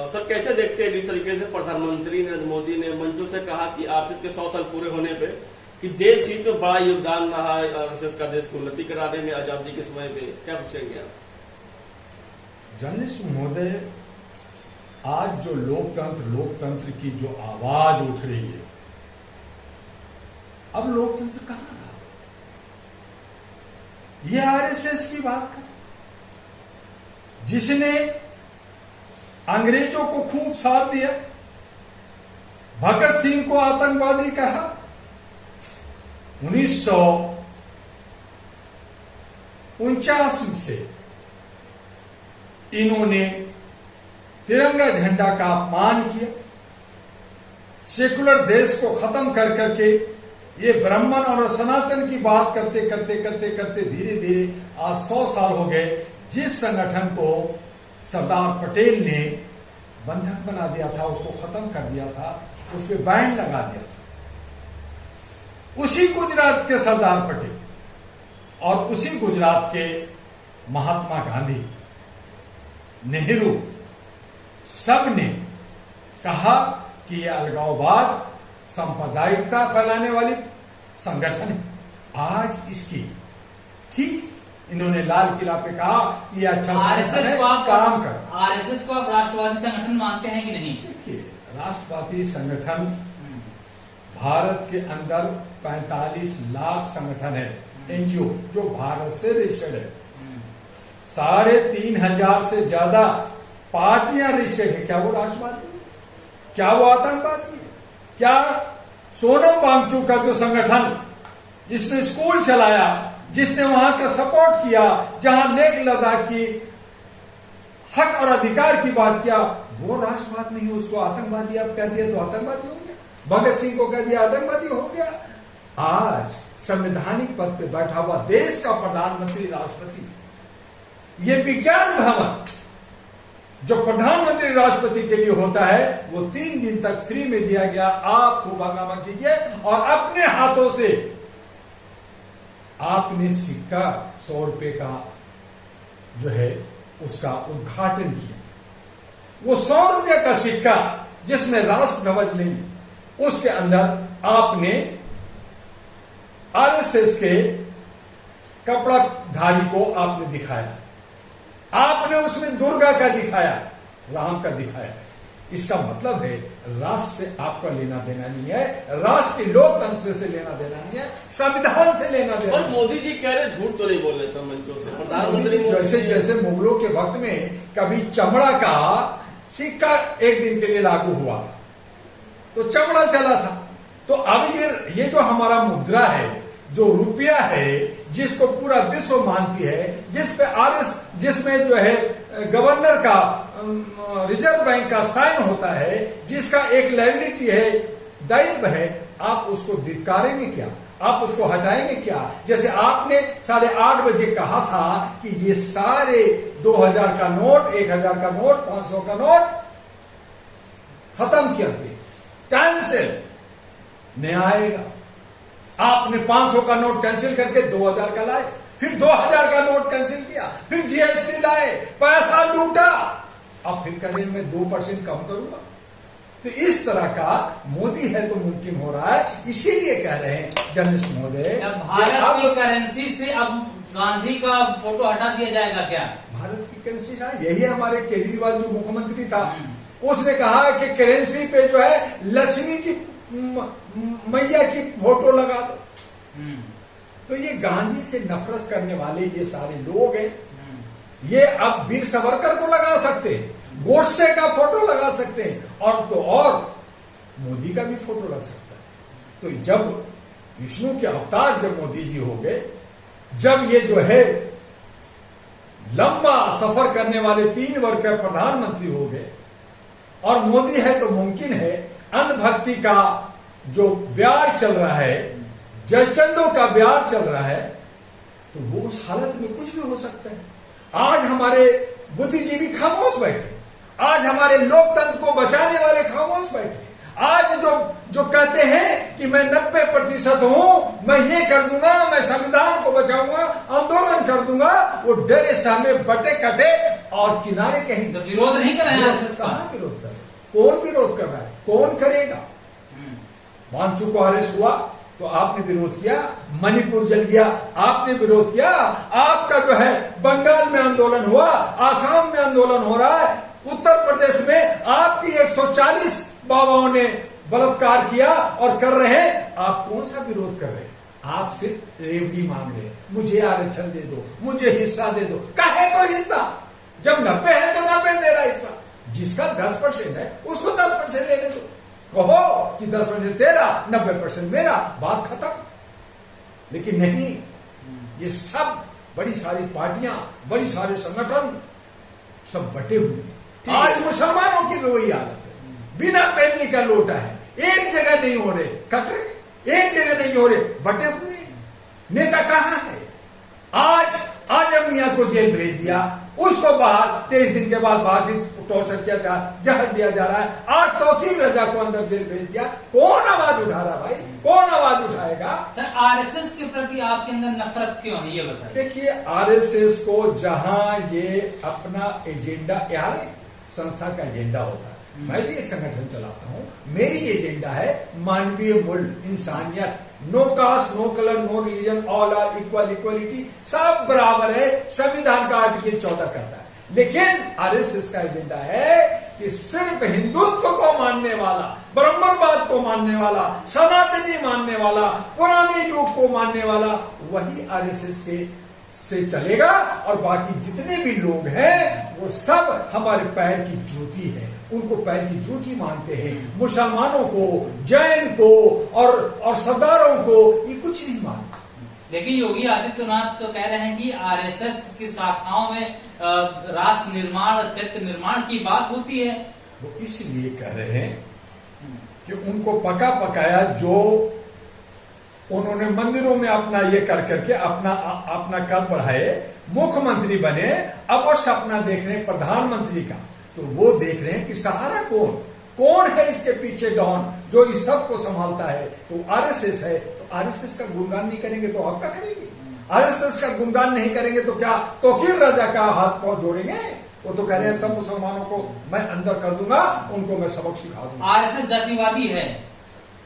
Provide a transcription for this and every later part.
Sir कैसे देखते हैं जिस तरीके से प्रधानमंत्री नरेंद्र मोदी ने मंचों से कहा कि आर्थिक के 100 साल पूरे होने पे कि देश हित में बड़ा योगदान रहा है आरएसएस का देश को उन्नति कराने में आजादी के समय पे, क्या पूछेंगे आप? जर्नलिस्ट महोदय, आज जो लोकतंत्र की जो आवाज उठ रही है, अब लोकतंत्र कहां रहा? यह आरएसएस की बात कर, जिसने अंग्रेजों को खूब साथ दिया, भगत सिंह को आतंकवादी कहा, 1949 से इन्होंने तिरंगा झंडा का अपमान किया, सेकुलर देश को खत्म कर करके ये ब्राह्मण और सनातन की बात करते करते धीरे धीरे आज 100 साल हो गए। जिस संगठन को सरदार पटेल ने बंधक बना दिया था, उसको खत्म कर दिया था, उस पर बैन लगा दिया था, उसी गुजरात के सरदार पटेल और उसी गुजरात के महात्मा गांधी, नेहरू, सब ने कहा कि यह अलगाववाद, सांप्रदायिकता फैलाने वाली संगठन है। आज इसकी ठीक इन्होंने लाल किला पे कहा कि यह अच्छा आरएसएस है, को आप काम कर। आरएसएस को आप राष्ट्रवादी संगठन मानते हैं कि नहीं? देखिए, राष्ट्रवादी संगठन भारत के अंदर 45 लाख संगठन है, एनजीओ जो भारत से रजिस्टर्ड है, 3,500 से ज्यादा पार्टियां रजिस्टर्ड है। क्या वो राष्ट्रवादी? क्या वो आतंकवादी? क्या सोनम वांगचुक का जो संगठन जिसने स्कूल चलाया, जिसने वहां का सपोर्ट किया, जहां लेह लद्दाख की हक और अधिकार की बात किया, वो राष्ट्रवाद नहीं? उसको आतंकवादी आप कह दिया तो आतंकवादी हो गया, भगत सिंह को कह दिया आतंकवादी हो गया। आज संवैधानिक पद पे बैठा हुआ देश का प्रधानमंत्री, राष्ट्रपति, ये विज्ञान भवन जो प्रधानमंत्री राष्ट्रपति के लिए होता है, वो 3 दिन तक फ्री में दिया गया। आप खूब हंगामा कीजिए और अपने हाथों से आपने सिक्का 100 रुपए का जो है उसका उद्घाटन किया। वो 100 रुपए का सिक्का जिसमें राष्ट्र ध्वज नहीं, उसके अंदर आपने आरएसएस के कपड़ाधारी को आपने दिखाया, आपने उसमें दुर्गा का दिखाया, राम का दिखाया। इसका मतलब है राष्ट्र से आपका लेना देना नहीं है, राष्ट्र के लोकतंत्र से लेना देना नहीं है, संविधान से लेना देना। और मोदी जी कह रहे झूठ तो नहीं बोल रहे थे मंचों से, प्रधानमंत्री जैसे मुगलों के वक्त में कभी चमड़ा का सिक्का एक दिन के लिए लागू हुआ तो चमड़ा चला था, तो अब ये जो हमारा मुद्रा है, जो रुपया है, जिसको पूरा विश्व मानती है, जिसमें जो है गवर्नर का, रिजर्व बैंक का साइन होता है, जिसका एक लायबिलिटी है, दायित्व है, आप उसको धिक्कारेंगे क्या? आप उसको हटाएंगे क्या? जैसे आपने 8:30 बजे कहा था कि ये सारे 2000 का नोट, 1000 का नोट, 500 का नोट खत्म किया थे, कैंसिल नहीं आएगा। आपने 500 का नोट कैंसिल करके 2000 का लाए, फिर 2000 का नोट कैंसिल किया, फिर जीएसटी लाए, पैसा लूटा, अब फिर करें मैं 2% कम करूंगा। तो इस तरह का मोदी है तो मुमकिन हो रहा है। इसीलिए कह रहे हैं जर्नलिस्ट महोदय, भारत की करेंसी से अब गांधी का फोटो हटा दिया जाएगा क्या? भारत की करेंसी, यही हमारे केजरीवाल जो मुख्यमंत्री था, उसने कहा कि करेंसी पे जो है लक्ष्मी की मैया की फोटो लगा दो। तो ये गांधी से नफरत करने वाले ये सारे लोग हैं, ये अब वीर सावरकर को लगा सकते हैं, गोडसे का फोटो लगा सकते हैं, और मोदी का भी फोटो लग सकता है। तो जब विष्णु के अवतार जब मोदी जी हो गए, जब ये जो है लंबा सफर करने वाले 3 वर्ग के प्रधानमंत्री हो गए, और मोदी है तो मुमकिन है अंधभक्ति का जो ब्यार चल रहा है, जयचंदों का ब्यार चल रहा है, तो वो उस हालत में कुछ भी हो सकता है। आज हमारे बुद्धिजीवी खामोश बैठे, आज हमारे लोकतंत्र को बचाने वाले खामोश बैठे, आज जो कहते हैं कि मैं 90% हूं, मैं ये कर दूंगा, मैं संविधान को बचाऊंगा, आंदोलन कर दूंगा, वो डरे सामने बटे कटे और किनारे कहीं। तो विरोध नहीं कर रहे हैं आरएसएस का? कहां विरोध कर रहे हैं? कौन विरोध कर रहा है? कौन करेगा? वांचू को अरेस्ट हुआ तो आपने विरोध किया, मणिपुर जल गया आपने विरोध किया, आपका जो है बंगाल में आंदोलन हुआ, आसाम में आंदोलन हो रहा है, उत्तर प्रदेश में आपकी 140 बाबाओं ने बलात्कार किया और कर रहे हैं। आप कौन सा विरोध कर रहे हैं? आप सिर्फ रेवड़ी मांग रहे हैं, मुझे आरक्षण दे दो, मुझे हिस्सा दे दो। काहे को हिस्सा? जब 90 है तो 90 मेरा हिस्सा, जिसका 10% है उसको 10% लेने दो। कहो कि 10% तेरा, 90% मेरा, बात खत्म। लेकिन नहीं, ये सब बड़ी सारी पार्टियां, बड़ी सारे संगठन सब बटे हुए। आज मुसलमानों की भी वही हालत है, बिना पहनने का लोटा है, एक जगह नहीं हो रहे, कटरे एक जगह नहीं हो रहे, बटे हुए। नेता कहां है? आज आजम मियां को जेल भेज दिया, उसको बाहर 23 दिन के बाद बाहर टॉर्चर किया जहर दिया जा रहा है। आज तौकीर रजा को अंदर जेल भेज दिया। कौन आवाज उठा रहा भाई? कौन आवाज उठाएगा? सर, आरएसएस के प्रति आपके अंदर नफरत क्यों है, ये बताइए। देखिए, आरएसएस को जहां ये अपना एजेंडा, यार संस्था का एजेंडा होता है, मैं भी एक संगठन चलाता हूं, मेरी एजेंडा है मानवीय मूल्य, इंसानियत, no caste, no colour, no religion, all are equal, equality, सब बराबर है, संविधान का आर्टिकल 14 कहता है। लेकिन आरएसएस का एजेंडा है कि सिर्फ हिंदुत्व को मानने वाला, ब्रह्मवाद को मानने वाला, सनातनी मानने वाला, पुराने युग को मानने वाला, वही आरएसएस के से चलेगा। और बाकी जितने भी लोग हैं वो सब हमारे पैर की जूती है, उनको पैर की जूती मानते हैं। मुसलमानों को, जैन को और सरदारों को ये कुछ नहीं मानते। लेकिन योगी आदित्यनाथ तो कह रहे हैं कि आरएसएस की शाखाओं में राष्ट्र निर्माण, चरित्र निर्माण की बात होती है। वो इसलिए कह रहे हैं कि उनको पका पकाया जो उन्होंने मंदिरों में अपना ये कर करके अपना कद बढ़ाए, मुख्यमंत्री बने, अब वो सपना देख रहे हैं प्रधानमंत्री का। तो वो देख रहे हैं कि सहारा कौन है इसके पीछे डॉन जो इस सब को संभालता है? तो आरएसएस है। तो आरएसएस का गुणगान नहीं करेंगे तो आप क्या करेंगे? आरएसएस का गुणगान नहीं करेंगे तो क्या तौकीर रजा का हाथ पांव जोड़ेंगे? वो तो कह रहे हैं सब मुसलमानों को मैं अंदर कर दूंगा, उनको मैं सबक सिखा दूंगा। आरएसएस जातिवादी है।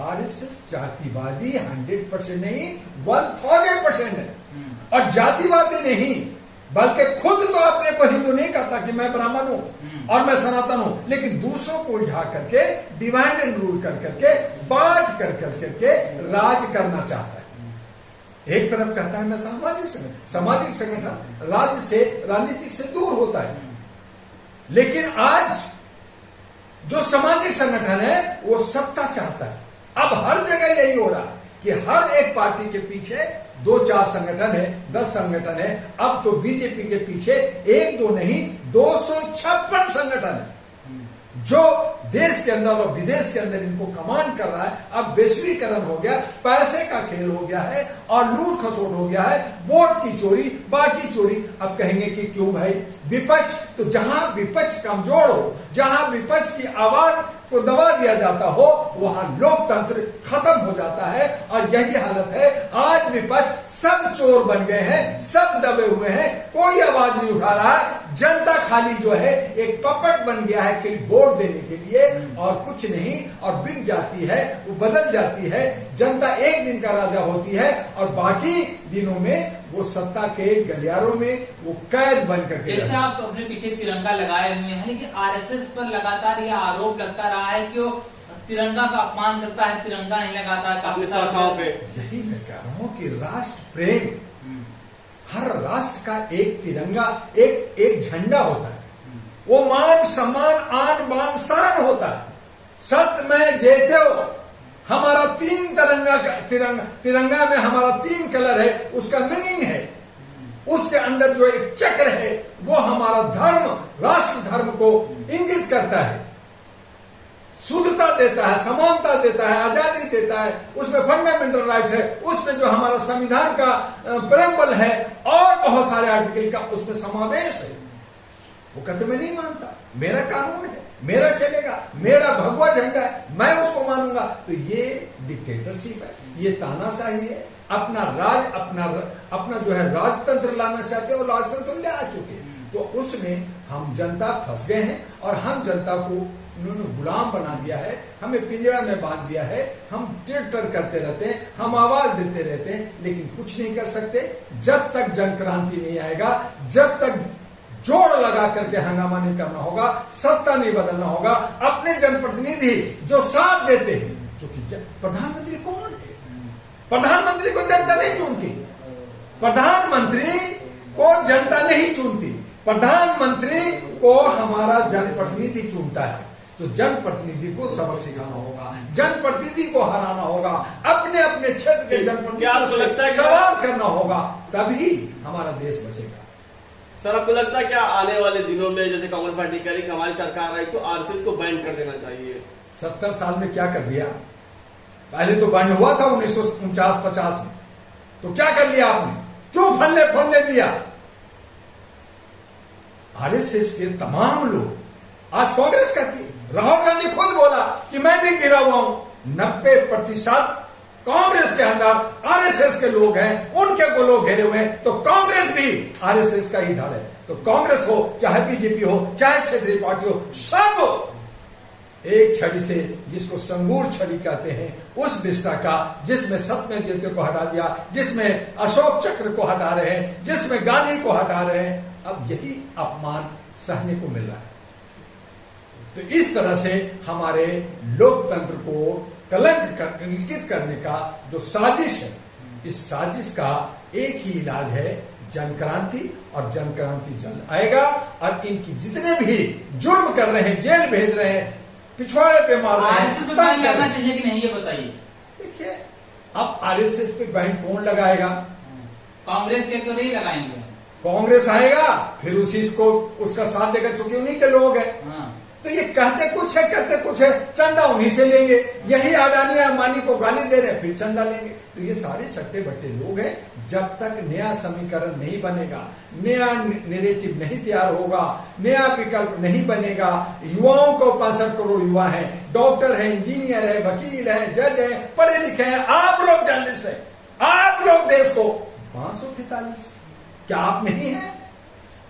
आरएसएस जातिवादी 100% नहीं, 1000% है। और जातिवादी नहीं, बल्कि खुद तो अपने को हिंदू नहीं कहता कि मैं ब्राह्मण हूं और मैं सनातन हूं, लेकिन दूसरों को उठा करके डिवाइड एंड रूल कर करके बांट कर करके राज करना चाहता है। एक तरफ कहता है मैं सामाजिक संगठन राज्य से, राजनीतिक से दूर होता है। लेकिन आज जो सामाजिक संगठन है वो सत्ता चाहता है। अब हर जगह यही हो रहा कि हर एक पार्टी के पीछे 2-4 संगठन है, 10 संगठन है। अब तो बीजेपी के पीछे 1-2 नहीं 256 संगठन है जो देश के अंदर और विदेश के अंदर इनको कमांड कर रहा है। अब वैश्वीकरण हो गया, पैसे का खेल हो गया है और लूट खसोट हो गया है, वोट की चोरी, बाकी चोरी। अब कहेंगे कि क्यों भाई विपक्ष? तो जहां विपक्ष कमजोर हो, जहां विपक्ष की आवाज को दबा दिया जाता हो, वहां लोकतंत्र खत्म हो जाता है। और यही हालत है। आज विपक्ष सब चोर बन गए हैं, सब दबे हुए हैं, कोई आवाज नहीं उठा रहा है। जनता खाली जो है एक पपट बन गया है कि वोट देने के लिए और कुछ नहीं, और बिक जाती है, वो बदल जाती है। जनता एक दिन का राजा होती है और बाकी दिनों में वो सत्ता के गलियारों में वो कैद बन करके। जैसे आप अपने पीछे तिरंगा लगाए हुए हैं, लेकिन आरएसएस पर लगातार यह आरोप लगता रहा है कि वो तिरंगा का अपमान करता है, तिरंगा नहीं लगाता है काफी शाखाओं पे। यही मैं कह रहा हूँ कि राष्ट्र प्रेम, हर राष्ट्र का एक तिरंगा, एक झंडा होता है। वो मान सम्मान आन बान शान होता है। सत्य में जेते हो। हमारा 3 तिरंगा में हमारा 3 कलर है, उसका मीनिंग है। उसके अंदर जो एक चक्र है वो हमारा धर्म, राष्ट्र धर्म को इंगित करता है, शुद्धता देता है, समानता देता है, आजादी देता है। उसमें फंडामेंटल राइट्स है, उसमें जो हमारा संविधान का प्रेम्बल है और बहुत सारे आर्टिकल का उसमें समावेश है। वो कहते मैं नहीं मानता, मेरा कानून है, मेरा चलेगा, मेरा भगवा झंडा है, मैं उसको मानूंगा। तो ये डिक्टेटरशिप है, ये तानाशाही है। अपना राज अपना जो है राजतंत्र लाना चाहते हैं और राजतंत्र ले आ चुके हैं। तो उसमें हम जनता फंस गए हैं और हम जनता को उन्होंने गुलाम बना दिया है, हमें पिंजरा में बांध दिया है। हम टिटर करते रहते हैं, हम आवाज देते रहते हैं, लेकिन कुछ नहीं कर सकते। जब तक जन क्रांति नहीं आएगा, जब तक जोड़ लगा करके हंगामा नहीं करना होगा, सत्ता नहीं बदलना होगा, अपने जनप्रतिनिधि जो साथ देते हैं, क्योंकि प्रधानमंत्री कौन है? प्रधानमंत्री को जनता नहीं चुनती, प्रधानमंत्री को जनता नहीं चुनती, प्रधानमंत्री को हमारा जनप्रतिनिधि चुनता है। तो जनप्रतिनिधि को सबक सिखाना होगा, जनप्रतिनिधि को हराना होगा, अपने अपने क्षेत्र के जनप्रतिनिधि को सवाल करना होगा, तभी हमारा देश बचेगा। सर, आपको लगता है क्या आने वाले दिनों में जैसे कांग्रेस पार्टी कह रही कि हमारी सरकार आई तो आरएसएस को बैन कर देना चाहिए? 70 साल में क्या कर दिया? पहले तो बैन हुआ था 1949-50 में, तो क्या कर लिया आपने? क्यों फलने दिया? आरएसएस के तमाम लोग आज कांग्रेस कहती है, राहुल गांधी खुद बोला कि मैं भी गिरा हुआ हूं। 90% कांग्रेस के अंदर आरएसएस के लोग हैं, उनके को लोग घेरे हुए हैं। तो कांग्रेस भी आरएसएस का ही धड़ है। तो कांग्रेस हो चाहे बीजेपी हो चाहे क्षेत्रीय पार्टी हो, सब एक छड़ी से, जिसको संगूर छड़ी कहते हैं, उस विष्टा का, जिसमें सत्यमेव को हटा दिया, जिसमें अशोक चक्र को हटा रहे हैं, जिसमें गांधी को हटा रहे हैं, अब यही अपमान सहने को मिल रहा है। तो इस तरह से हमारे लोकतंत्र को कलंकित करने का जो साजिश है, इस साजिश का एक ही इलाज है जन क्रांति, और जन क्रांति जल्द आएगा। और इनकी जितने भी जुर्म कर रहे हैं, जेल भेज रहे हैं, पिछवाड़े पे मार रहे हैं, लगना चाहिए कि नहीं, ये बताइए। देखिए, अब आरएसएस पे बैन कौन लगाएगा? कांग्रेस के तो नहीं लगाएंगे, कांग्रेस आएगा फिर उसी को उसका साथ देगा, चूंकि उन्हीं के लोग हैं। तो ये कहते कुछ है करते कुछ है, चंदा उन्हीं से लेंगे। यही अडानी अंबानी को गाली दे रहे हैं, फिर चंदा लेंगे। तो ये सारे छट्टे बट्टे लोग हैं। जब तक नया समीकरण नहीं बनेगा, नया नैरेटिव नहीं तैयार होगा, नया विकल्प नहीं बनेगा, युवाओं को 65 करोड़ युवा हैं, डॉक्टर है, इंजीनियर है, वकील है, जज है, पढ़े लिखे हैं, आप लोग जर्नलिस्ट है, आप लोग देश को 545, क्या आप नहीं है?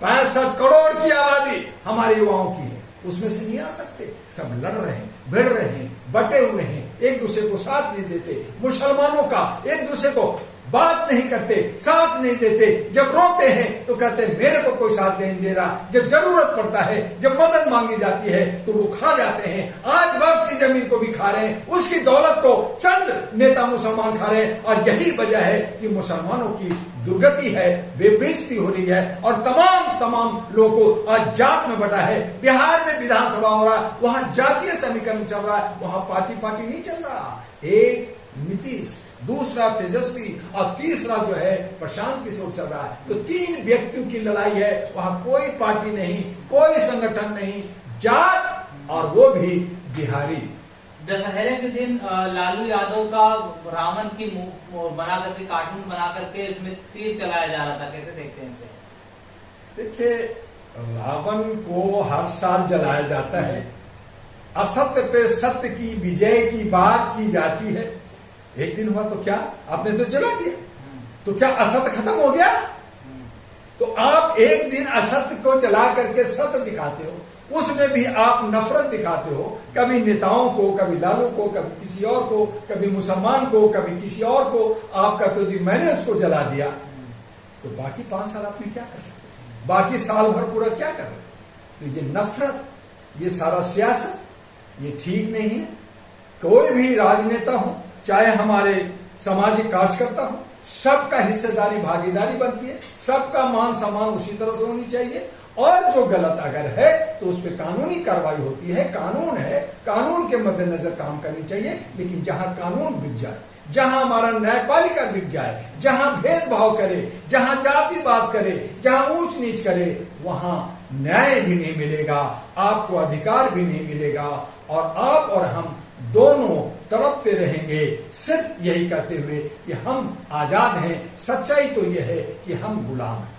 65 करोड़ की आबादी हमारे युवाओं की है, उसमें से नहीं आ सकते। सब लड़ रहे हैं, भिड़ रहे हैं, बटे हुए हैं, एक दूसरे को साथ नहीं देते। मुसलमानों का एक दूसरे को बात नहीं करते, साथ नहीं देते। जब रोते हैं तो कहते हैं मेरे को कोई साथ नहीं दे रहा। जब जरूरत पड़ता है, जब मदद मांगी जाती है तो वो खा जाते हैं। आज वक्त की जमीन को भी खा रहे हैं, उसकी दौलत को चंद नेता मुसलमान खा रहे हैं। और यही वजह है कि मुसलमानों की दुर्गति है, बेइज्जती हो रही है, और तमाम लोगों को आज जात में बटा है। बिहार में विधानसभा हो रहा है, वहां जातीय समीकरण चल रहा है, वहां पार्टी नहीं चल रहा। एक नीतीश, दूसरा तेजस्वी, और तीसरा जो है प्रशांत किशोर चल रहा है। तो 3 व्यक्तियों की लड़ाई है, वहां कोई पार्टी नहीं, कोई संगठन नहीं, जात, और वो भी बिहारी। दशहरे के दिन लालू यादव का रावण की बना करके, कार्टून बना करके इसमें तीर चलाया जा रहा था, कैसे देखते हैं इसे? देखिए, रावण को हर साल जलाया जाता है, असत्य पे सत्य की विजय की बात की जाती है। एक दिन हुआ तो क्या, आपने तो जला दिया, तो क्या असत्य खत्म हो गया? तो आप एक दिन असत्य को जला करके सत्य दिखाते हो, उसमें भी आप नफरत दिखाते हो, कभी नेताओं को, कभी लालू को, कभी किसी और को, कभी मुसलमान को, कभी किसी और को। आप कहते हो जी मैंने उसको जला दिया। तो बाकी 5 साल आपने क्या कर सकते? बाकी साल भर पूरा क्या कर रहे? तो ये नफरत, ये सारा सियासत, ये ठीक नहीं है। कोई भी राजनेता हो, चाहे हमारे सामाजिक कार्यकर्ता हो, सबका हिस्सेदारी भागीदारी बनती है, सबका मान सम्मान उसी तरह से होनी चाहिए। और जो गलत अगर है तो उस पर कानूनी कार्रवाई होती है, कानून है, कानून के मद्देनजर काम करनी चाहिए। लेकिन जहां कानून बिक जाए, जहां हमारा न्यायपालिका बिक जाए, जहां भेदभाव करे, जहां जातिवाद करे, जहां ऊंच नीच करे, वहां न्याय भी नहीं मिलेगा, आपको अधिकार भी नहीं मिलेगा, और आप और हम दोनों तड़पते रहेंगे सिर्फ यही कहते हुए कि हम आजाद हैं। सच्चाई तो यह है कि हम गुलाम हैं।